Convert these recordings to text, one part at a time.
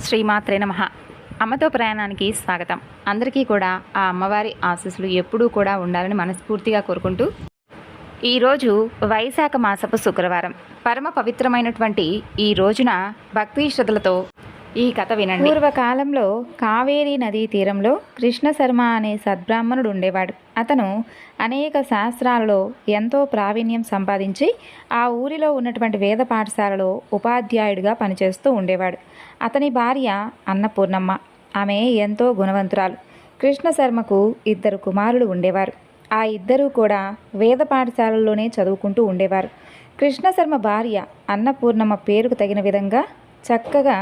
శ్రీమాత్రే నమః. అమ్మతో ప్రయాణానికి స్వాగతం. అందరికీ కూడా ఆ అమ్మవారి ఆశీస్సులు ఎప్పుడూ కూడా ఉండాలని మనస్ఫూర్తిగా కోరుకుంటూ, ఈరోజు వైశాఖ మాసపు శుక్రవారం, పరమ పవిత్రమైనటువంటి ఈ రోజున భక్తి శ్రద్ధలతో ఈ కథ వినండి. పూర్వకాలంలో కావేరీ నదీ తీరంలో కృష్ణ శర్మ అనే సద్బ్రాహ్మణుడు ఉండేవాడు. అతను అనేక శాస్త్రాలలో ఎంతో ప్రావీణ్యం సంపాదించి ఆ ఊరిలో ఉన్నటువంటి వేద పాఠశాలలో ఉపాధ్యాయుడిగా పనిచేస్తూ ఉండేవాడు. అతని భార్య అన్నపూర్ణమ్మ. ఆమె ఎంతో గుణవంతురాలు. కృష్ణ శర్మకు 2 కుమారులు ఉండేవారు. ఆ ఇద్దరూ కూడా వేద పాఠశాలల్లోనే చదువుకుంటూ ఉండేవారు. కృష్ణ శర్మ భార్య అన్నపూర్ణమ్మ పేరుకు తగిన విధంగా చక్కగా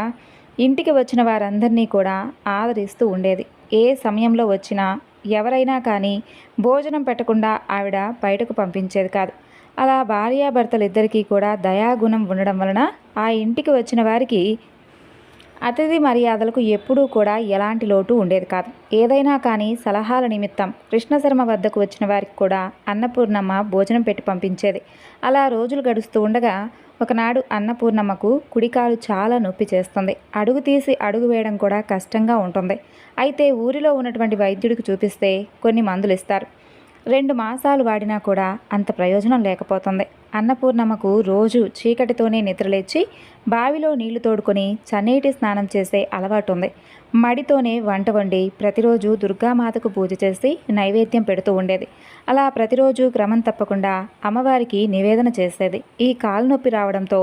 ఇంటికి వచ్చిన వారందరినీ కూడా ఆదరిస్తూ ఉండేది. ఏ సమయంలో వచ్చినా ఎవరైనా కానీ భోజనం పెట్టకుండా ఆవిడ బయటకు పంపించేది కాదు. అలా భార్యాభర్తలిద్దరికీ కూడా దయాగుణం ఉండడం వలన ఆ ఇంటికి వచ్చిన వారికి అతిథి మర్యాదలకు ఎప్పుడూ కూడా ఎలాంటి లోటు ఉండేది కాదు. ఏదైనా కానీ సలహాల నిమిత్తం కృష్ణశర్మ వద్దకు వచ్చిన వారికి కూడా అన్నపూర్ణమ్మ భోజనం పెట్టి పంపించేది. అలా రోజులు గడుస్తూ ఉండగా ఒకనాడు అన్నపూర్ణమ్మకు కుడికాలు చాలా నొప్పి చేస్తుంది. అడుగు తీసి అడుగు వేయడం కూడా కష్టంగా ఉంటుంది. అయితే ఊరిలో ఉన్నటువంటి వైద్యుడికి చూపిస్తే కొన్ని మందులు ఇస్తారు. 2 మాసాలు వాడినా కూడా అంత ప్రయోజనం లేకపోతుంది. అన్నపూర్ణమ్మకు రోజు చీకటితోనే నిద్రలేచి బావిలో నీళ్లు తోడుకొని చన్నీటి స్నానం చేసే అలవాటు ఉంది. మడితోనే వంట వండి ప్రతిరోజు దుర్గామాతకు పూజ చేసి నైవేద్యం పెడుతూ ఉండేది. అలా ప్రతిరోజు క్రమం తప్పకుండా అమ్మవారికి నివేదన చేసేది. ఈ కాలు నొప్పి రావడంతో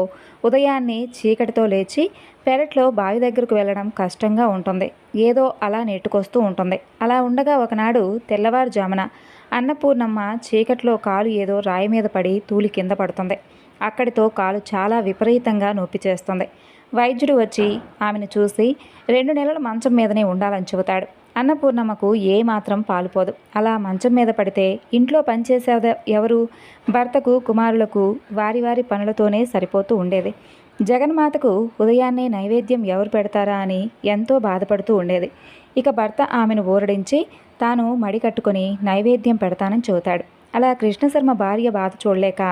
ఉదయాన్నే చీకటితో లేచి పెరట్లో బావి దగ్గరకు వెళ్ళడం కష్టంగా ఉంటుంది. ఏదో అలా నెట్టుకొస్తూ ఉంటుంది. అలా ఉండగా ఒకనాడు తెల్లవారుజామున అన్నపూర్ణమ్మ చీకట్లో కాలు ఏదో రాయి మీద పడి తూలి కింద పడుతుంది. అక్కడితో కాలు చాలా విపరీతంగా నొప్పి చేస్తుంది. వైద్యుడు వచ్చి ఆమెను చూసి 2 నెలలు మంచం మీదనే ఉండాలని చెబుతాడు. అన్నపూర్ణమ్మకు ఏమాత్రం పాలుపోదు. అలా మంచం మీద పడితే ఇంట్లో పనిచేసేది ఎవరు? భర్తకు, కుమారులకు వారి వారి పనులతోనే సరిపోతూ ఉండేది. జగన్మాతకు ఉదయాన్నే నైవేద్యం ఎవరు పెడతారా అని ఎంతో బాధపడుతూ ఉండేది. ఇక భర్త ఆమెను ఊరడించి తాను మడి కట్టుకొని నైవేద్యం పెడతానని చెబుతాడు. అలా కృష్ణశర్మ భార్య బాధ చూడలేక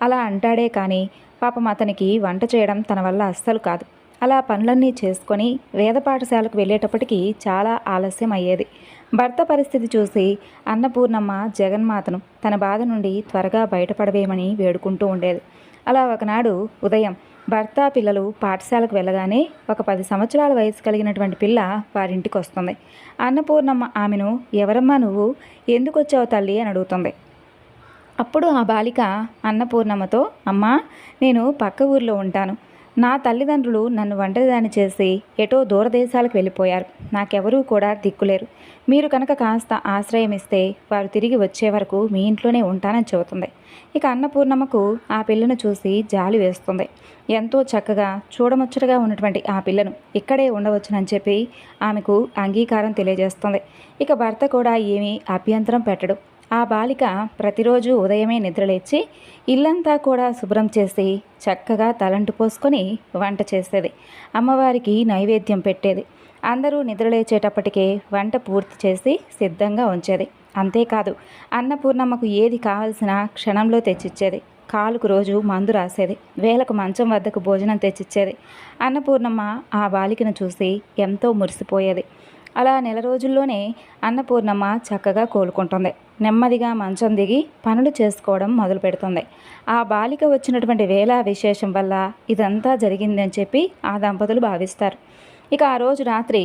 అలా అంటాడే కానీ పాపం అతనికి వంట చేయడం తన వల్ల అస్సలు కాదు. అలా పనులన్నీ చేసుకొని వేద పాఠశాలకు వెళ్ళేటప్పటికీ చాలా ఆలస్యం అయ్యేది. భర్త పరిస్థితి చూసి అన్నపూర్ణమ్మ జగన్మాతను తన బాధ నుండి త్వరగా బయటపడవేయమని వేడుకుంటూ ఉండేది. అలా ఒకనాడు ఉదయం భర్త, పిల్లలు పాఠశాలకు వెళ్ళగానే ఒక 10 సంవత్సరాల వయసు కలిగినటువంటి పిల్ల వారింటికి వస్తుంది. అన్నపూర్ణమ్మ ఆమెను, ఎవరమ్మా నువ్వు, ఎందుకు వచ్చావు తల్లి అని అడుగుతుంది. అప్పుడు ఆ బాలిక అన్నపూర్ణమ్మతో, అమ్మా నేను పక్క ఊరిలో ఉంటాను. నా తల్లిదండ్రులు నన్ను ఒంటరిదాన్ని చేసి ఎటో దూరదేశాలకు వెళ్ళిపోయారు. నాకెవరూ కూడా దిక్కులేరు. మీరు కనుక కాస్త ఆశ్రయం ఇస్తే వారు తిరిగి వచ్చే వరకు మీ ఇంట్లోనే ఉంటానని చెబుతుంది. ఇక అన్నపూర్ణమ్మకు ఆ పిల్లను చూసి జాలి వేస్తుంది. ఎంతో చక్కగా చూడముచ్చటగా ఉన్నటువంటి ఆ పిల్లను ఇక్కడే ఉండవచ్చునని చెప్పి ఆమెకు అంగీకారం తెలియజేస్తుంది. ఇక భర్త కూడా ఏమీ అభ్యంతరం పెట్టడు. ఆ బాలిక ప్రతిరోజు ఉదయమే నిద్రలేచి ఇల్లంతా కూడా శుభ్రం చేసి చక్కగా తలంటు పోసుకొని వంట చేసేది. అమ్మవారికి నైవేద్యం పెట్టేది. అందరూ నిద్రలేచేటప్పటికే వంట పూర్తి చేసి సిద్ధంగా ఉంచేది. అంతేకాదు అన్నపూర్ణమ్మకు ఏది కావలసిన క్షణంలో తెచ్చిచ్చేది. కాలుకు రోజు మందు రాసేది. వేళకు మంచం వద్దకు భోజనం తెచ్చిచ్చేది. అన్నపూర్ణమ్మ ఆ బాలికను చూసి ఎంతో మురిసిపోయేది. అలా 1 నెల రోజుల్లోనే అన్నపూర్ణమ్మ చక్కగా కోలుకుంటుంది. నెమ్మదిగా మంచం దిగి పనులు చేసుకోవడం మొదలు పెడుతుంది. ఆ బాలిక వచ్చినటువంటి వేళ విశేషం వల్ల ఇదంతా జరిగిందని చెప్పి ఆ దంపతులు భావిస్తారు. ఇక ఆ రోజు రాత్రి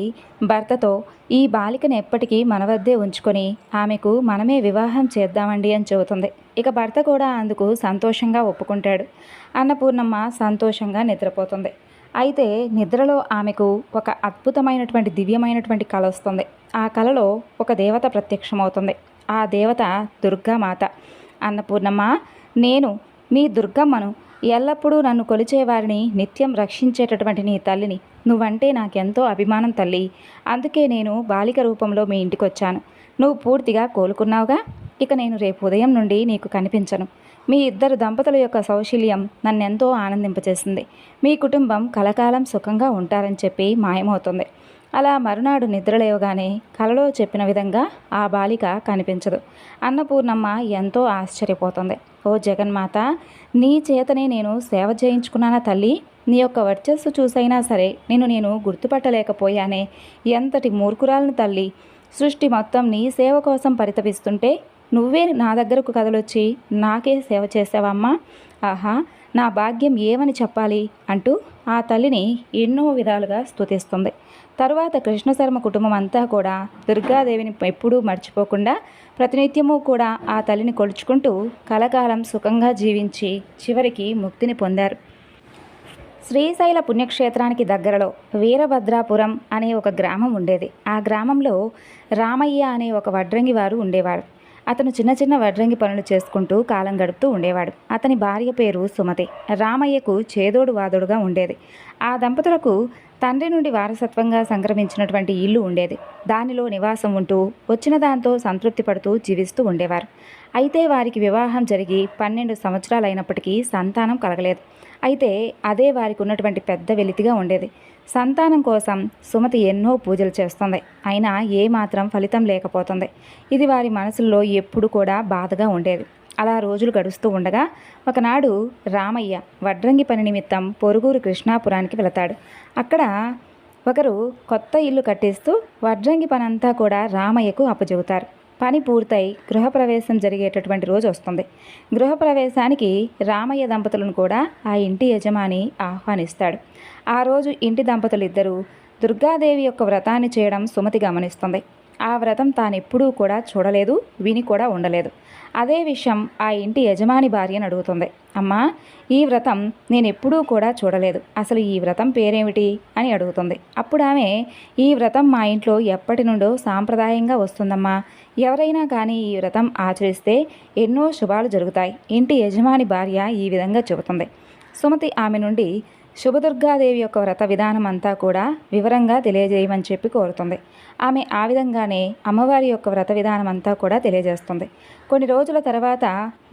భర్తతో, ఈ బాలికను ఎప్పటికీ మన వద్దే ఉంచుకొని ఆమెకు మనమే వివాహం చేద్దామండి అని చెబుతుంది. ఇక భర్త కూడా అందుకు సంతోషంగా ఒప్పుకుంటాడు. అన్నపూర్ణమ్మ సంతోషంగా నిద్రపోతుంది. అయితే నిద్రలో ఆమెకు ఒక అద్భుతమైనటువంటి దివ్యమైనటువంటి కల వస్తుంది. ఆ కలలో ఒక దేవత ప్రత్యక్షమవుతుంది. ఆ దేవత దుర్గామాత. అన్నపూర్ణమ్మ, నేను మీ దుర్గమ్మను, ఎల్లప్పుడూ నన్ను కొలిచేవారిని నిత్యం రక్షించేటటువంటి నీ తల్లిని. నువ్వంటే నాకెంతో అభిమానం తల్లి. అందుకే నేను బాలిక రూపంలో మీ ఇంటికి వచ్చాను. నువ్వు పూర్తిగా కోలుకున్నావుగా. ఇక నేను రేపు ఉదయం నుండి నీకు కనిపించను. మీ 2 దంపతుల యొక్క సౌశల్యం నన్నెంతో ఆనందింపచేసింది. మీ కుటుంబం కలకాలం సుఖంగా ఉంటారని చెప్పి మాయమవుతుంది. అలా మరునాడు నిద్రలేవగానే కలలో చెప్పిన విధంగా ఆ బాలిక కనిపించదు. అన్నపూర్ణమ్మ ఎంతో ఆశ్చర్యపోతుంది. ఓ జగన్మాత, నీ చేతనే నేను సేవ చేయించుకున్నానా తల్లి? నీ యొక్క వర్చస్సు చూసైనా సరే నేను గుర్తుపట్టలేకపోయానే. ఎంతటి మూర్ఖురాలను తల్లి! సృష్టి మొత్తం నీ సేవ కోసం పరితపిస్తుంటే నువ్వే నా దగ్గరకు కదలొచ్చి నాకే సేవ చేసావమ్మా. ఆహా, నా భాగ్యం ఏమని చెప్పాలి అంటూ ఆ తల్లిని ఎన్నో విధాలుగా స్తుతిస్తుంది. తరువాత కృష్ణశర్మ కుటుంబం అంతా కూడా దుర్గాదేవిని ఎప్పుడూ మర్చిపోకుండా ప్రతినిత్యము కూడా ఆ తల్లిని కొలుచుకుంటూ కలకాలం సుఖంగా జీవించి చివరికి ముక్తిని పొందారు. శ్రీశైల పుణ్యక్షేత్రానికి దగ్గరలో వీరభద్రాపురం అనే ఒక గ్రామం ఉండేది. ఆ గ్రామంలో రామయ్య అనే ఒక వడ్రంగి వారు ఉండేవాడు. అతను చిన్న చిన్న వడ్రంగి పనులు చేసుకుంటూ కాలం గడుపుతూ ఉండేవాడు. అతని భార్య పేరు సుమతి. రామయ్యకు చేదోడు వాదోడుగా ఉండేది. ఆ దంపతులకు తండ్రి నుండి వారసత్వంగా సంక్రమించినటువంటి ఇల్లు ఉండేది. దానిలో నివాసం ఉంటూ వచ్చిన దాంతో సంతృప్తి పడుతూ జీవిస్తూ ఉండేవారు. అయితే వారికి వివాహం జరిగి 12 సంవత్సరాలైనప్పటికీ సంతానం కలగలేదు. అయితే అదే వారికి ఉన్నటువంటి పెద్ద వెలితిగా ఉండేది. సంతానం కోసం సుమతి ఎన్నో పూజలు చేస్తుంది. అయినా ఏమాత్రం ఫలితం లేకపోతుంది. ఇది వారి మనసుల్లో ఎప్పుడు కూడా బాధగా ఉండేది. అలా రోజులు గడుస్తూ ఉండగా ఒకనాడు రామయ్య వడ్రంగి పని నిమిత్తం పొరుగురు కృష్ణాపురానికి వెళతాడు. అక్కడ ఒకరు కొత్త ఇల్లు కట్టిస్తూ వడ్రంగి పనంతా కూడా రామయ్యకు అప్పచెబుతారు. పని పూర్తయి గృహప్రవేశం జరిగేటటువంటి రోజు వస్తుంది. గృహప్రవేశానికి రామయ్య దంపతులను కూడా ఆ ఇంటి యజమాని ఆహ్వానిస్తాడు. ఆ రోజు ఇంటి దంపతులిద్దరూ దుర్గాదేవి యొక్క వ్రతాన్ని చేయడం సుమతి గమనిస్తుంది. ఆ వ్రతం తానెప్పుడూ కూడా చూడలేదు, విని కూడా ఉండలేదు. అదే విషయం ఆ ఇంటి యజమాని భార్యను అడుగుతుంది. అమ్మా, ఈ వ్రతం నేనెప్పుడూ కూడా చూడలేదు, అసలు ఈ వ్రతం పేరేమిటి అని అడుగుతుంది. అప్పుడు ఆమె, ఈ వ్రతం మా ఇంట్లో ఎప్పటి నుండో సాంప్రదాయంగా వస్తుందమ్మా. ఎవరైనా కానీ ఈ వ్రతం ఆచరిస్తే ఎన్నో శుభాలు జరుగుతాయి. ఇంటి యజమాని భార్య ఈ విధంగా చెబుతుంది. సుమతి ఆమె నుండి శుభదుర్గాదేవి యొక్క వ్రత విధానం అంతా కూడా వివరంగా తెలియజేయమని చెప్పి కోరుతుంది. ఆమె ఆ విధంగానే అమ్మవారి యొక్క వ్రత విధానం అంతా కూడా తెలియజేస్తుంది. కొన్ని రోజుల తర్వాత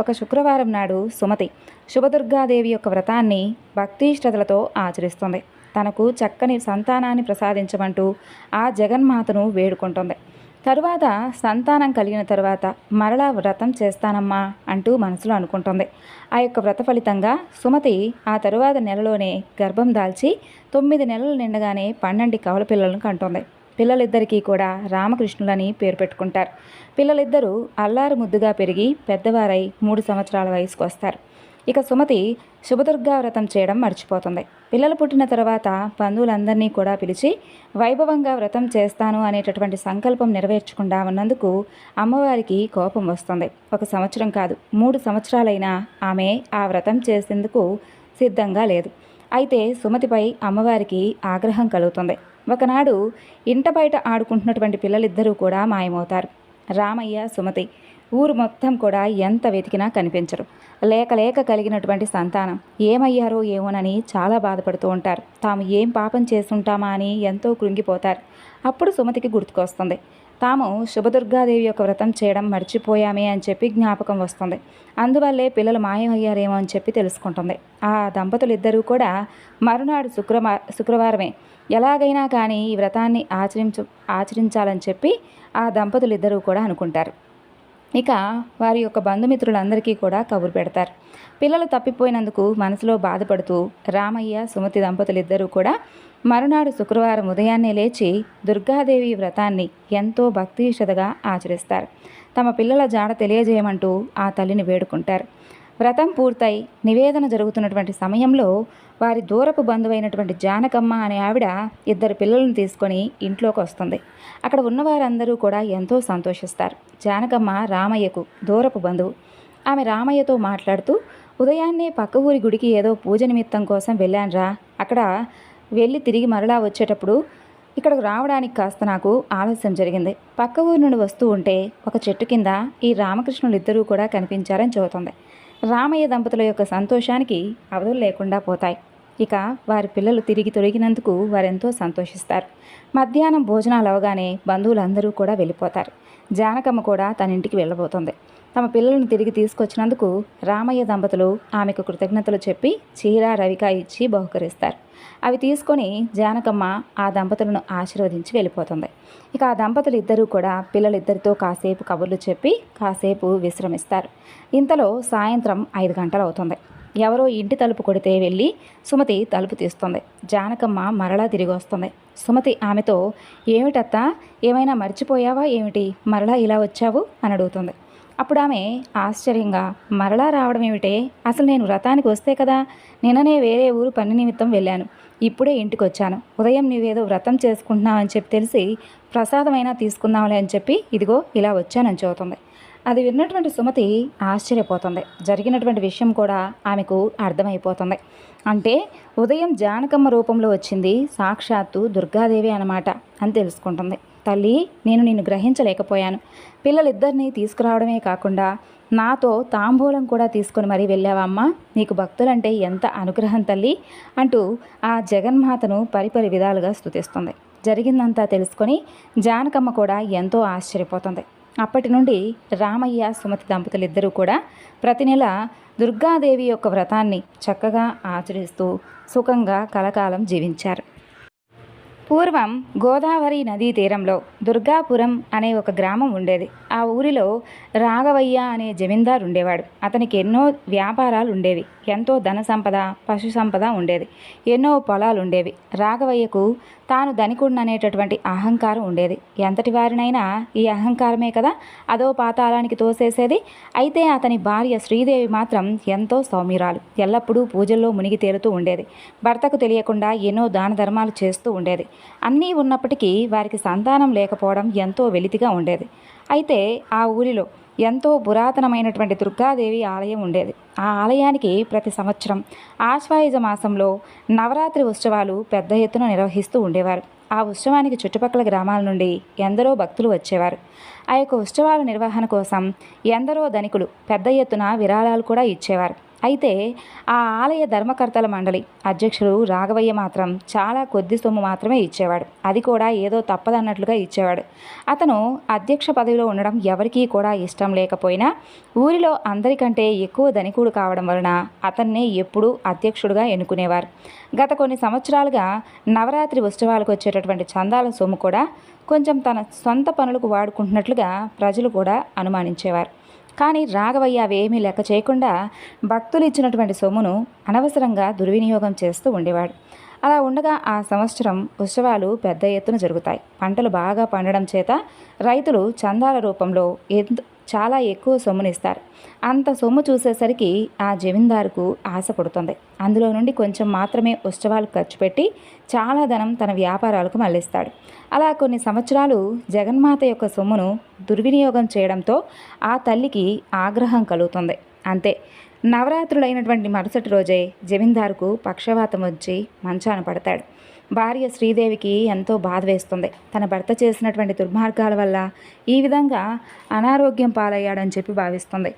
ఒక శుక్రవారం నాడు సుమతి శుభదుర్గాదేవి యొక్క వ్రతాన్ని భక్తి శ్రద్ధలతో ఆచరిస్తుంది. తనకు చక్కని సంతానాన్ని ప్రసాదించమంటూ ఆ జగన్మాతను వేడుకుంటుంది. తరువాత సంతానం కలిగిన తరువాత మరలా వ్రతం చేస్తానమ్మా అంటూ మనసులో అనుకుంటుంది. ఆ యొక్క వ్రత ఫలితంగా సుమతి ఆ తరువాత నెలలోనే గర్భం దాల్చి 9 నెలలు నిండగానే 12 కవల పిల్లలను కంటుంది. పిల్లలిద్దరికీ కూడా రామకృష్ణులని పేరు పెట్టుకుంటారు. పిల్లలిద్దరూ అల్లారు ముద్దుగా పెరిగి పెద్దవారై 3 సంవత్సరాల వయసుకు వస్తారు. ఇక సుమతి శుభదుర్గా వ్రతం చేయడం మర్చిపోతుంది. పిల్లలు పుట్టిన తర్వాత బంధువులందరినీ కూడా పిలిచి వైభవంగా వ్రతం చేస్తాను అనేటటువంటి సంకల్పం నెరవేర్చకుండా ఉన్నందుకు అమ్మవారికి కోపం వస్తుంది. 1 సంవత్సరం కాదు, 3 సంవత్సరాలైనా ఆమె ఆ వ్రతం చేసేందుకు సిద్ధంగా లేదు. అయితే సుమతిపై అమ్మవారికి ఆగ్రహం కలుగుతుంది. ఒకనాడు ఇంట బయట ఆడుకుంటున్నటువంటి పిల్లలిద్దరూ కూడా మాయమవుతారు. రామయ్య, సుమతి ఊరు మొత్తం కూడా ఎంత వెతికినా కనిపించరు. లేక కలిగినటువంటి సంతానం ఏమయ్యారో ఏమోనని చాలా బాధపడుతూ ఉంటారు. తాము ఏం పాపం చేసుంటామా అని ఎంతో కృంగిపోతారు. అప్పుడు సుమతికి గుర్తుకొస్తుంది. తాము శుభదుర్గాదేవి యొక్క వ్రతం చేయడం మర్చిపోయామే అని చెప్పి జ్ఞాపకం వస్తుంది. అందువల్లే పిల్లలు మాయమయ్యారేమో అని చెప్పి తెలుసుకుంటుంది. ఆ దంపతులిద్దరూ కూడా మరునాడు శుక్రవారమే ఎలాగైనా కానీ ఈ వ్రతాన్ని ఆచరించాలని చెప్పి ఆ దంపతులిద్దరూ కూడా అనుకుంటారు. ఇక వారి యొక్క బంధుమిత్రులందరికీ కూడా కబురు పెడతారు. పిల్లలు తప్పిపోయినందుకు మనసులో బాధపడుతూ రామయ్య, సుమతి దంపతులిద్దరూ కూడా మరునాడు శుక్రవారం ఉదయాన్నే లేచి దుర్గాదేవి వ్రతాన్ని ఎంతో భక్తి శ్రద్ధగా ఆచరిస్తారు. తమ పిల్లల జాడ తెలియజేయమంటూ ఆ తల్లిని వేడుకుంటారు. వ్రతం పూర్తయి నివేదన జరుగుతున్నటువంటి సమయంలో వారి దూరపు బంధువైనటువంటి జానకమ్మ అనే ఆవిడ 2 పిల్లలను తీసుకొని ఇంట్లోకి వస్తుంది. అక్కడ ఉన్నవారందరూ కూడా ఎంతో సంతోషిస్తారు. జానకమ్మ రామయ్యకు దూరపు బంధువు. ఆమె రామయ్యతో మాట్లాడుతూ, ఉదయాన్నే పక్క ఊరి గుడికి ఏదో పూజ నిమిత్తం కోసం వెళ్ళానురా. అక్కడ వెళ్ళి తిరిగి మరలా వచ్చేటప్పుడు ఇక్కడికి రావడానికి కాస్త నాకు ఆలస్యం జరిగింది. పక్క ఊరి నుండి వస్తూ ఉంటే ఒక చెట్టు కింద ఈ రామకృష్ణులు ఇద్దరూ కూడా కనిపించారని చెబుతుంది. రామయ్య దంపతుల యొక్క సంతోషానికి అవధులు లేకుండా పోతాయి. ఇక వారి పిల్లలు తిరిగి తొలగినందుకు వారెంతో సంతోషిస్తారు. మధ్యాహ్నం భోజనాలు అవగానే బంధువులందరూ కూడా వెళ్ళిపోతారు. జానకమ్మ కూడా తన ఇంటికి వెళ్ళబోతుంది. తమ పిల్లలను తిరిగి తీసుకొచ్చినందుకు రామయ్య దంపతులు ఆమెకు కృతజ్ఞతలు చెప్పి చీర రవిక ఇచ్చి బహుకరిస్తారు. అవి తీసుకొని జానకమ్మ ఆ దంపతులను ఆశీర్వదించి వెళ్ళిపోతుంది. ఇక ఆ దంపతులు ఇద్దరూ కూడా పిల్లలిద్దరితో కాసేపు కబుర్లు చెప్పి కాసేపు విశ్రమిస్తారు. ఇంతలో సాయంత్రం 5 గంటలు అవుతుంది. ఎవరో ఇంటి తలుపు కొడితే వెళ్ళి సుమతి తలుపు తీస్తుంది. జానకమ్మ మరలా తిరిగి వస్తుంది. సుమతి ఆమెతో, ఏమిటత్తా, ఏమైనా మర్చిపోయావా ఏమిటి, మరలా ఇలా వచ్చావు అని అడుగుతుంది. అప్పుడు ఆమె ఆశ్చర్యంగా, మరలా రావడం ఏమిటే, అసలు నేను వ్రతానికి వస్తే కదా, నిన్ననే వేరే ఊరు పని నిమిత్తం వెళ్ళాను, ఇప్పుడే ఇంటికి వచ్చాను. ఉదయం నువ్వేదో వ్రతం చేసుకుంటున్నావని చెప్పి తెలిసి ప్రసాదమైనా తీసుకుందాంలే అని చెప్పి ఇదిగో ఇలా వచ్చానని చెబుతుంది. అది విన్నటువంటి సుమతి ఆశ్చర్యపోతుంది. జరిగినటువంటి విషయం కూడా ఆమెకు అర్థమైపోతుంది. అంటే ఉదయం జానకమ్మ రూపంలో వచ్చింది సాక్షాత్తు దుర్గాదేవి అన్నమాట అని తెలుసుకుంటుంది. తల్లి, నేను నిన్ను గ్రహించలేకపోయాను. పిల్లలిద్దరినీ తీసుకురావడమే కాకుండా నాతో తాంబూలం కూడా తీసుకొని మరీ వెళ్ళావమ్మా, నీకు భక్తులంటే ఎంత అనుగ్రహం తల్లి అంటూ ఆ జగన్మాతను పరిపరి విధాలుగా స్తుతిస్తుంది. జరిగిందంతా తెలుసుకొని జానకమ్మ కూడా ఎంతో ఆశ్చర్యపోతుంది. అప్పటి నుండి రామయ్య సుమతి దంపతులిద్దరూ కూడా ప్రతి నెల దుర్గాదేవి యొక్క వ్రతాన్ని చక్కగా ఆచరిస్తూ సుఖంగా కలకాలం జీవించారు. పూర్వం గోదావరి నదీ తీరంలో దుర్గాపురం అనే ఒక గ్రామం ఉండేది. ఆ ఊరిలో రాఘవయ్య అనే జమీందారు ఉండేవాడు. అతనికి ఎన్నో వ్యాపారాలు ఉండేవి. ఎంతో ధన సంపద, పశు సంపద ఉండేది. ఎన్నో పొలాలు ఉండేవి. రాఘవయ్యకు తాను ధనికుడిననేటటువంటి అహంకారం ఉండేది. ఎంతటి వారినైనా ఈ అహంకారమే కదా అదో పాతాళానికి తోసేసేది. అయితే అతని భార్య శ్రీదేవి మాత్రం ఎంతో సౌమ్యురాలు. ఎల్లప్పుడూ పూజల్లో మునిగి తేలుతూ ఉండేది. భర్తకు తెలియకుండా ఎన్నో దాన ధర్మాలు చేస్తూ ఉండేది. అన్నీ ఉన్నప్పటికీ వారికి సంతానం లేకపోవడం ఎంతో వెలితిగా ఉండేది. అయితే ఆ ఊరిలో ఎంతో పురాతనమైనటువంటి దుర్గాదేవి ఆలయం ఉండేది. ఆ ఆలయానికి ప్రతి సంవత్సరం ఆశ్వాయుజ మాసంలో నవరాత్రి ఉత్సవాలు పెద్ద ఎత్తున నిర్వహిస్తూ ఉండేవారు. ఆ ఉత్సవానికి చుట్టుపక్కల గ్రామాల నుండి ఎందరో భక్తులు వచ్చేవారు. ఆ యొక్క ఉత్సవాల నిర్వహణ కోసం ఎందరో ధనికులు పెద్ద ఎత్తున విరాళాలు కూడా ఇచ్చేవారు. అయితే ఆ ఆలయ ధర్మకర్తల మండలి అధ్యక్షుడు రాఘవయ్య మాత్రం చాలా కొద్ది సొమ్ము మాత్రమే ఇచ్చేవాడు. అది కూడా ఏదో తప్పదన్నట్లుగా ఇచ్చేవాడు. అతను అధ్యక్ష పదవిలో ఉండడం ఎవరికీ కూడా ఇష్టం లేకపోయినా ఊరిలో అందరికంటే ఎక్కువ ధనికుడు కావడం వలన అతన్నే ఎప్పుడూ అధ్యక్షుడిగా ఎన్నుకునేవారు. గత కొన్ని సంవత్సరాలుగా నవరాత్రి ఉత్సవాలకు వచ్చేటటువంటి చందాల సొమ్ము కూడా కొంచెం తన సొంత పనులకు వాడుకుంటున్నట్లుగా ప్రజలు కూడా అనుమానించేవారు. కానీ రాఘవయ్య అవేమీ లెక్క చేయకుండా భక్తులు ఇచ్చినటువంటి సొమ్మును అనవసరంగా దుర్వినియోగం చేస్తూ ఉండేవాడు. అలా ఉండగా ఆ సంవత్సరం ఉత్సవాలు పెద్ద ఎత్తున జరుగుతాయి. పంటలు బాగా పండడం చేత రైతులు చందాల రూపంలో చాలా ఎక్కువ సొమ్మునిస్తారు. అంత సొమ్ము చూసేసరికి ఆ జమీందారుకు ఆశ పుడుతుంది. అందులో నుండి కొంచెం మాత్రమే ఉత్సవాలు ఖర్చు పెట్టి చాలా ధనం తన వ్యాపారాలకు మళ్లిస్తాడు. అలా కొన్ని సంవత్సరాలు జగన్మాత యొక్క సొమ్మును దుర్వినియోగం చేయడంతో ఆ తల్లికి ఆగ్రహం కలుగుతుంది. అంతే, నవరాత్రులైనటువంటి మరుసటి రోజే జమీందారుకు పక్షవాతం వచ్చి మంచాన పడతాడు. భార్య శ్రీదేవికి ఎంతో బాధ వేస్తుంది. తన భర్త చేసినటువంటి దుర్మార్గాల వల్ల ఈ విధంగా అనారోగ్యం పాలయ్యాడని చెప్పి భావిస్తుంది.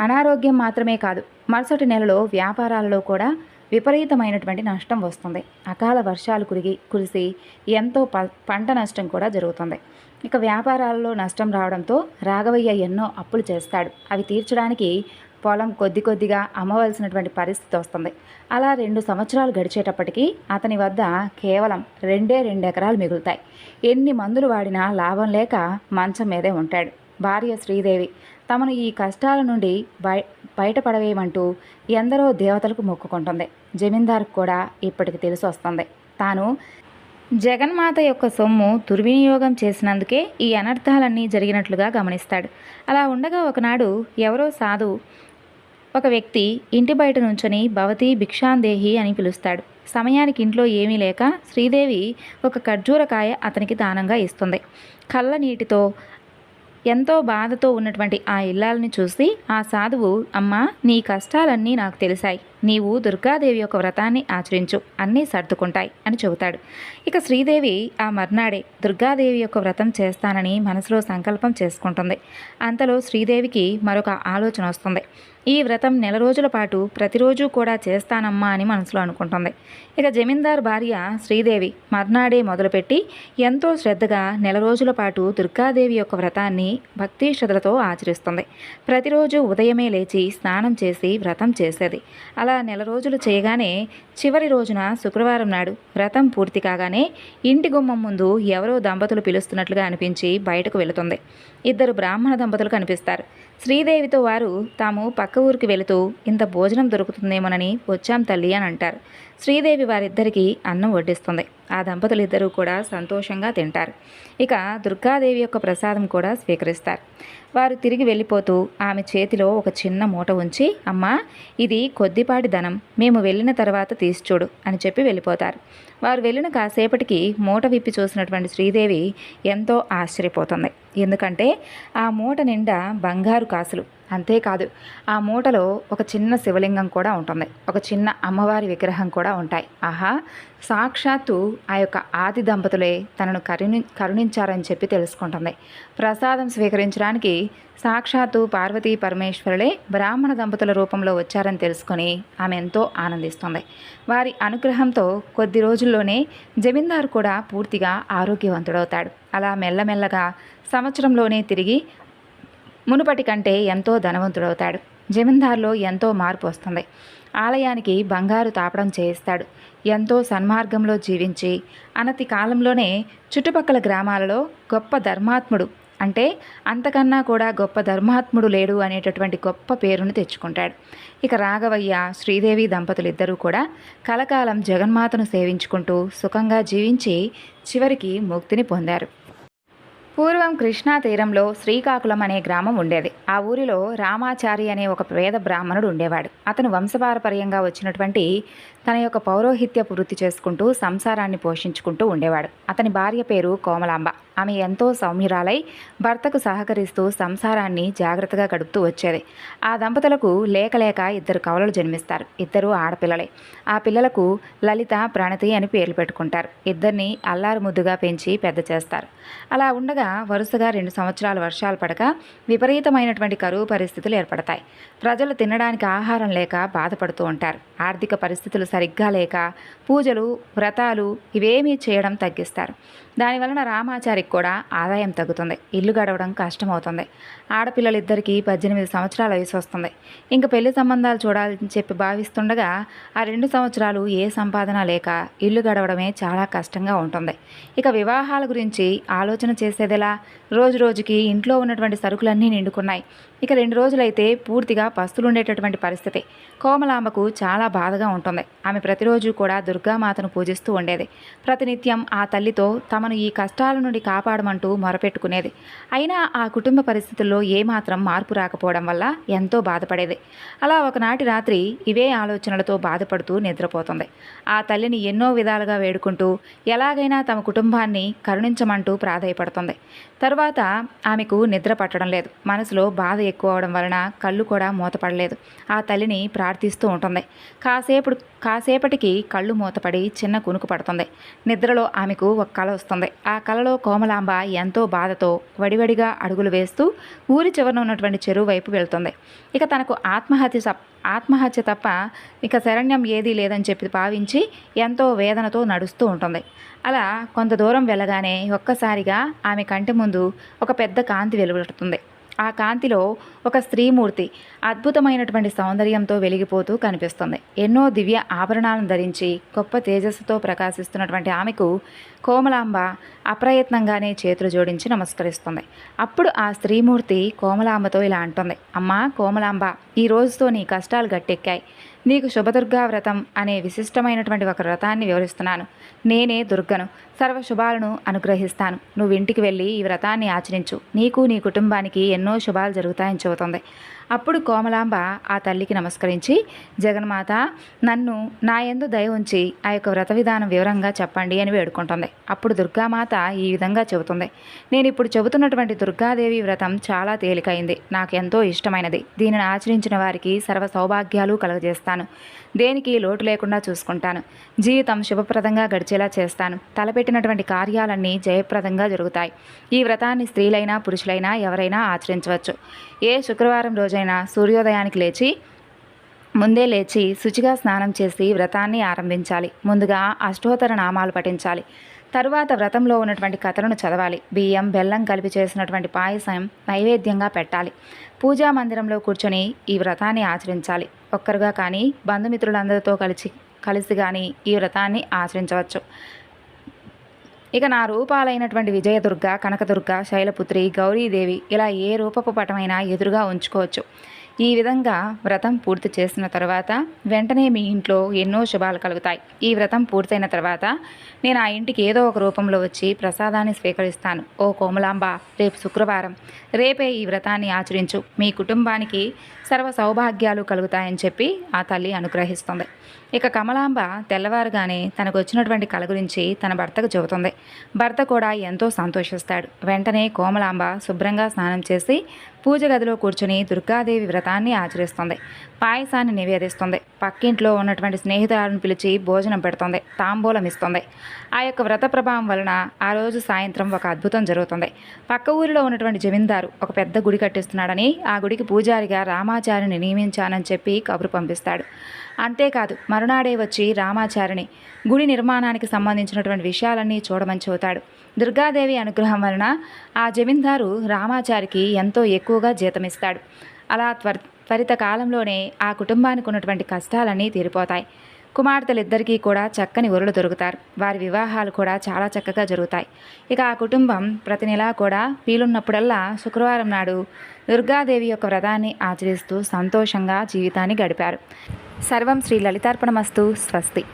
అనారోగ్యం మాత్రమే కాదు, మరుసటి నెలలో వ్యాపారాలలో కూడా విపరీతమైనటువంటి నష్టం వస్తుంది. అకాల వర్షాలు కురిసి ఎంతో పంట నష్టం కూడా జరుగుతుంది. ఇక వ్యాపారాలలో నష్టం రావడంతో రాఘవయ్య ఎన్నో అప్పులు చేస్తాడు. అవి తీర్చడానికి పొలం కొద్దిగా అమ్మవలసినటువంటి పరిస్థితి వస్తుంది. అలా 2 సంవత్సరాలు గడిచేటప్పటికీ అతని వద్ద కేవలం 2 ఎకరాలు మిగులుతాయి. ఎన్ని మందులు వాడినా లాభం లేక మంచం మీదే ఉంటాడు. భార్య శ్రీదేవి తమను ఈ కష్టాల నుండి బయటపడవేయమంటూ ఎందరో దేవతలకు మొక్కుకుంటుంది. జమీందారుకు కూడా ఇప్పటికి తెలిసి వస్తుంది తాను జగన్మాత యొక్క సొమ్ము దుర్వినియోగం చేసినందుకే ఈ అనర్థాలన్నీ జరిగినట్లుగా గమనిస్తాడు. అలా ఉండగా ఒకనాడు ఎవరో సాధువు ఒక వ్యక్తి ఇంటి బయట నుంచొని భవతి భిక్షాందేహి అని పిలుస్తాడు. సమయానికి ఇంట్లో ఏమీ లేక శ్రీదేవి ఒక ఖర్జూరకాయ అతనికి దానంగా ఇస్తుంది. కళ్ళ నీటితో ఎంతో బాధతో ఉన్నటువంటి ఆ ఇల్లాలని చూసి ఆ సాధువు, అమ్మా, నీ కష్టాలన్నీ నాకు తెలిసాయి. నీవు దుర్గాదేవి యొక్క వ్రతాన్ని ఆచరించు, అన్నీ సర్దుకుంటాయి అని చెబుతాడు. ఇక శ్రీదేవి ఆ మర్నాడే దుర్గాదేవి యొక్క వ్రతం చేస్తానని మనసులో సంకల్పం చేసుకుంటుంది. అంతలో శ్రీదేవికి మరొక ఆలోచన వస్తుంది. ఈ వ్రతం నెల రోజుల పాటు ప్రతిరోజు కూడా చేస్తానమ్మా అని మనసులో అనుకుంటుంది. ఇక జమీందార్ భార్య శ్రీదేవి మర్నాడే మొదలుపెట్టి ఎంతో శ్రద్ధగా నెల రోజుల పాటు దుర్గాదేవి యొక్క వ్రతాన్ని భక్తి శ్రద్ధలతో ఆచరిస్తుంది. ప్రతిరోజు ఉదయమే లేచి స్నానం చేసి వ్రతం చేసేది. అలా నెల రోజులు చేయగానే చివరి రోజున శుక్రవారం నాడు వ్రతం పూర్తి కాగానే ఇంటి గుమ్మం ముందు ఎవరో దంపతులు పిలుస్తున్నట్లుగా అనిపించి బయటకు వెళుతుంది. ఇద్దరు బ్రాహ్మణ దంపతులు కనిపిస్తారు. శ్రీదేవితో వారు తాము పక్క ఊరికి వెళుతూ ఇంత భోజనం దొరుకుతుందేమోనని వచ్చాం తల్లి అని అంటారు. శ్రీదేవి వారిద్దరికీ అన్నం వడ్డిస్తుంది. ఆ దంపతులు ఇద్దరూ కూడా సంతోషంగా తింటారు. ఇక దుర్గాదేవి యొక్క ప్రసాదం కూడా స్వీకరిస్తారు. వారు తిరిగి వెళ్ళిపోతూ ఆమె చేతిలో ఒక చిన్న మూట ఉంచి, అమ్మా, ఇది కొద్దిపాటి ధనం, మేము వెళ్ళిన తర్వాత తీసి చూడు అని చెప్పి వెళ్ళిపోతారు. వారు వెళ్ళిన కాసేపటికి మూట విప్పి చూసినటువంటి శ్రీదేవి ఎంతో ఆశ్చర్యపోతుంది. ఎందుకంటే ఆ మూట నిండా బంగారు కాసులు. అంతేకాదు, ఆ మూటలో ఒక చిన్న శివలింగం కూడా ఉంటుంది. ఒక చిన్న అమ్మవారి విగ్రహం కూడా ఉంటాయి. ఆహా, సాక్షాత్తు ఆ యొక్క ఆది దంపతులే తనను కరుణించారని చెప్పి తెలుసుకుంటుంది. ప్రసాదం స్వీకరించడానికి సాక్షాత్తు పార్వతీ పరమేశ్వరులే బ్రాహ్మణ దంపతుల రూపంలో వచ్చారని తెలుసుకొని ఆమె ఎంతో ఆనందిస్తుంది. వారి అనుగ్రహంతో కొద్ది రోజుల్లోనే జమీందారు కూడా పూర్తిగా ఆరోగ్యవంతుడవుతాడు. అలా మెల్లమెల్లగా సంవత్సరంలోనే తిరిగి మునుపటి కంటే ఎంతో ధనవంతుడవుతాడు. జమీందారులో ఎంతో మార్పు వస్తుంది. ఆలయానికి బంగారు తాపడం చేయిస్తాడు. ఎంతో సన్మార్గంలో జీవించి అనతి కాలంలోనే చుట్టుపక్కల గ్రామాలలో గొప్ప ధర్మాత్ముడు, అంటే అంతకన్నా కూడా గొప్ప ధర్మాత్ముడు లేడు అనేటటువంటి గొప్ప పేరును తెచ్చుకుంటాడు. ఇక రాఘవయ్య, శ్రీదేవి దంపతులిద్దరూ కూడా కలకాలం జగన్మాతను సేవించుకుంటూ సుఖంగా జీవించి చివరికి ముక్తిని పొందారు. పూర్వం కృష్ణా తీరంలో శ్రీకాకుళం అనే గ్రామం ఉండేది. ఆ ఊరిలో రామాచారి అనే ఒక పేద బ్రాహ్మణుడు ఉండేవాడు. అతను వంశపారపర్యంగా వచ్చినటువంటి తన యొక్క పౌరోహిత్య వృత్తి చేసుకుంటూ సంసారాన్ని పోషించుకుంటూ ఉండేవాడు. అతని భార్య పేరు కోమలాంబ. ఆమె ఎంతో సౌమ్యురాలై భర్తకు సహకరిస్తూ సంసారాన్ని జాగ్రత్తగా గడుపుతూ వచ్చేది. ఆ దంపతులకు లేక ఇద్దరు కవలలు జన్మిస్తారు. ఇద్దరు ఆడపిల్లలే. ఆ పిల్లలకు లలిత, ప్రణతి అని పేర్లు పెట్టుకుంటారు. ఇద్దరిని అల్లారు ముద్దుగా పెంచి పెద్ద చేస్తారు. అలా ఉండగా వరుసగా 2 సంవత్సరాలు వర్షాలు పడక విపరీతమైనటువంటి కరువు పరిస్థితులు ఏర్పడతాయి. ప్రజలు తినడానికి ఆహారం లేక బాధపడుతూ ఉంటారు. ఆర్థిక పరిస్థితులు సరిగ్గా లేక పూజలు, వ్రతాలు ఇవేమీ చేయడం తగ్గిస్తారు. దానివలన రామాచారికి కూడా ఆదాయం తగ్గుతుంది. ఇల్లు గడవడం కష్టమవుతుంది. ఆడపిల్లలిద్దరికీ 18 సంవత్సరాల వయసు వస్తుంది. ఇంక పెళ్లి సంబంధాలు చూడాలని చెప్పి భావిస్తుండగా ఆ 2 సంవత్సరాలు ఏ సంపాదన లేక ఇల్లు గడవడమే చాలా కష్టంగా ఉంటుంది. ఇక వివాహాల గురించి ఆలోచన చేసేదెలా? రోజు రోజుకి ఇంట్లో ఉన్నటువంటి సరుకులన్నీ నిండుకున్నాయి. ఇక 2 రోజులైతే పూర్తిగా పస్తులుండేటటువంటి పరిస్థితి. కోమలాంబకు చాలా బాధగా ఉంటుంది. ఆమె ప్రతిరోజు కూడా దుర్గామాతను పూజిస్తూ ఉండేది. ప్రతినిత్యం ఆ తల్లితో తమను ఈ కష్టాల నుండి కాపాడమంటూ మొరపెట్టుకునేది. అయినా ఆ కుటుంబ పరిస్థితుల్లో ఏమాత్రం మార్పు రాకపోవడం వల్ల ఎంతో బాధపడేది. అలా ఒకనాటి రాత్రి ఇవే ఆలోచనలతో బాధపడుతూ నిద్రపోతుంది. ఆ తల్లిని ఎన్నో విధాలుగా వేడుకుంటూ ఎలాగైనా తమ కుటుంబాన్ని కరుణించమంటూ ప్రాధేయపడుతుంది. తరువాత ఆమెకు నిద్ర పట్టడం లేదు. మనసులో బాధ ఎక్కువ అవడం వలన కళ్ళు కూడా మూతపడలేదు. ఆ తల్లిని ప్రార్థిస్తూ ఉంటుంది. కాసేపటికి కళ్ళు మూతపడి చిన్న కునుకు పడుతుంది. నిద్రలో ఆమెకు ఒక కల వస్తుంది. ఆ కలలో కోమలాంబ ఎంతో బాధతో వడివడిగా అడుగులు వేస్తూ ఊరి చివరన ఉన్నటువంటి చెరువు వైపు వెళ్తుంది. ఇక తనకు ఆత్మహత్య తప్ప ఇక శరణ్యం ఏదీ లేదని చెప్పి భావించి ఎంతో వేదనతో నడుస్తూ ఉంటుంది. అలా కొంత దూరం వెళ్ళగానే ఒక్కసారిగా ఆమె కంటి ముందు ఒక పెద్ద కాంతి వెలువడుతుంది. ఆ కాంతిలో ఒక స్త్రీమూర్తి అద్భుతమైనటువంటి సౌందర్యంతో వెలిగిపోతూ కనిపిస్తుంది. ఎన్నో దివ్య ఆభరణాలను ధరించి గొప్ప తేజస్సుతో ప్రకాశిస్తున్నటువంటి ఆమెకు కోమలాంబ అప్రయత్నంగానే చేతులు జోడించి నమస్కరిస్తుంది. అప్పుడు ఆ స్త్రీమూర్తి కోమలాంబతో ఇలా అంటుంది, అమ్మా కోమలాంబ, ఈ రోజుతో నీ కష్టాలు గట్టెక్కాయి. నీకు శుభదుర్గా వ్రతం అనే విశిష్టమైనటువంటి ఒక వ్రతాన్ని వివరిస్తున్నాను. నేనే దుర్గను, సర్వశుభాలను అనుగ్రహిస్తాను. నువ్వు ఇంటికి వెళ్ళి ఈ వ్రతాన్ని ఆచరించు. నీకు నీ కుటుంబానికి ఎన్నో శుభాలు జరుగుతాయని చెబుతుంది. అప్పుడు కోమలాంబ ఆ తల్లికి నమస్కరించి, జగన్మాత, నన్ను నా యందు దయ ఉంచి ఆ యొక్క వ్రత విధానం వివరంగా చెప్పండి అని వేడుకుంటుంది. అప్పుడు దుర్గామాత ఈ విధంగా చెబుతుంది, నేను ఇప్పుడు చెబుతున్నటువంటి దుర్గాదేవి వ్రతం చాలా తేలికైంది, నాకు ఎంతో ఇష్టమైనది. దీనిని ఆచరించిన వారికి సర్వ సౌభాగ్యాలు కలుగజేస్తాను, దేనికి లోటు లేకుండా చూసుకుంటాను, జీవితం శుభప్రదంగా గడిచేలా చేస్తాను, తలపెట్టినటువంటి కార్యాలన్నీ జయప్రదంగా జరుగుతాయి. ఈ వ్రతాన్ని స్త్రీలైనా పురుషులైనా ఎవరైనా ఆచరించవచ్చు. ఏ శుక్రవారం రోజైనా సూర్యోదయానికి ముందే లేచి శుచిగా స్నానం చేసి వ్రతాన్ని ఆరంభించాలి. ముందుగా అష్టోత్తర నామాలు పఠించాలి. తరువాత వ్రతంలో ఉన్నటువంటి కథలను చదవాలి. బియ్యం బెల్లం కలిపి చేసినటువంటి పాయసం నైవేద్యంగా పెట్టాలి. పూజా మందిరంలో కూర్చొని ఈ వ్రతాన్ని ఆచరించాలి. ఒక్కరుగా కానీ బంధుమిత్రులందరితో కలిసి కానీ ఈ వ్రతాన్ని ఆచరించవచ్చు. ఇక నా రూపాలైనటువంటి విజయదుర్గ, కనకదుర్గ, శైలపుత్రి, గౌరీదేవి ఇలా ఏ రూపపు పటమైనా ఎదురుగా ఉంచుకోవచ్చు. ఈ విధంగా వ్రతం పూర్తి చేసిన తర్వాత వెంటనే మీ ఇంట్లో ఎన్నో శుభాలు కలుగుతాయి. ఈ వ్రతం పూర్తయిన తర్వాత నేను ఆ ఇంటికి ఏదో ఒక రూపంలో వచ్చి ప్రసాదాన్ని స్వీకరిస్తాను. ఓ కోమలాంబ, రేపు శుక్రవారం, రేపే ఈ వ్రతాన్ని ఆచరించు, మీ కుటుంబానికి సర్వ సౌభాగ్యాలు కలుగుతాయని చెప్పి ఆ తల్లి అనుగ్రహిస్తుంది. ఇక కమలాంబ తెల్లవారుగానే తనకు వచ్చినటువంటి కళ గురించి తన భర్తకు చెబుతుంది. భర్త కూడా ఎంతో సంతోషిస్తాడు. వెంటనే కోమలాంబ శుభ్రంగా స్నానం చేసి పూజ గదిలో కూర్చుని దుర్గాదేవి వ్రతాన్ని ఆచరిస్తుంది. పాయసాన్ని నివేదిస్తుంది. పక్కింట్లో ఉన్నటువంటి స్నేహితులను పిలిచి భోజనం పెడుతుంది, తాంబూలం ఇస్తుంది. ఆ యొక్క వ్రత ప్రభావం వలన ఆ రోజు సాయంత్రం ఒక అద్భుతం జరుగుతుంది. పక్క ఊరిలో ఉన్నటువంటి జమీందారు ఒక పెద్ద గుడి కట్టిస్తున్నాడని, ఆ గుడికి పూజారిగా రామాచారిని నియమించానని చెప్పి కబురు పంపిస్తాడు. అంతేకాదు మరునాడే వచ్చి రామాచారిని గుడి నిర్మాణానికి సంబంధించినటువంటి విషయాలన్నీ చూడమని చెబుతాడు. దుర్గాదేవి అనుగ్రహం వలన ఆ జమీందారు రామాచారికి ఎంతో ఎక్కువగా జీతమిస్తాడు. అలా త్వరిత కాలంలోనే ఆ కుటుంబానికి ఉన్నటువంటి కష్టాలన్నీ తీరిపోతాయి. కుమార్తెలిద్దరికీ కూడా చక్కని వరులు దొరుకుతారు. వారి వివాహాలు కూడా చాలా చక్కగా జరుగుతాయి. ఇక ఆ కుటుంబం ప్రతి నెలా కూడా వీలున్నప్పుడల్లా శుక్రవారం నాడు దుర్గాదేవి యొక్క వ్రతాన్ని ఆచరిస్తూ సంతోషంగా జీవితాన్ని గడిపారు. సర్వం శ్రీ లలితార్పణమస్తు. స్వస్తి.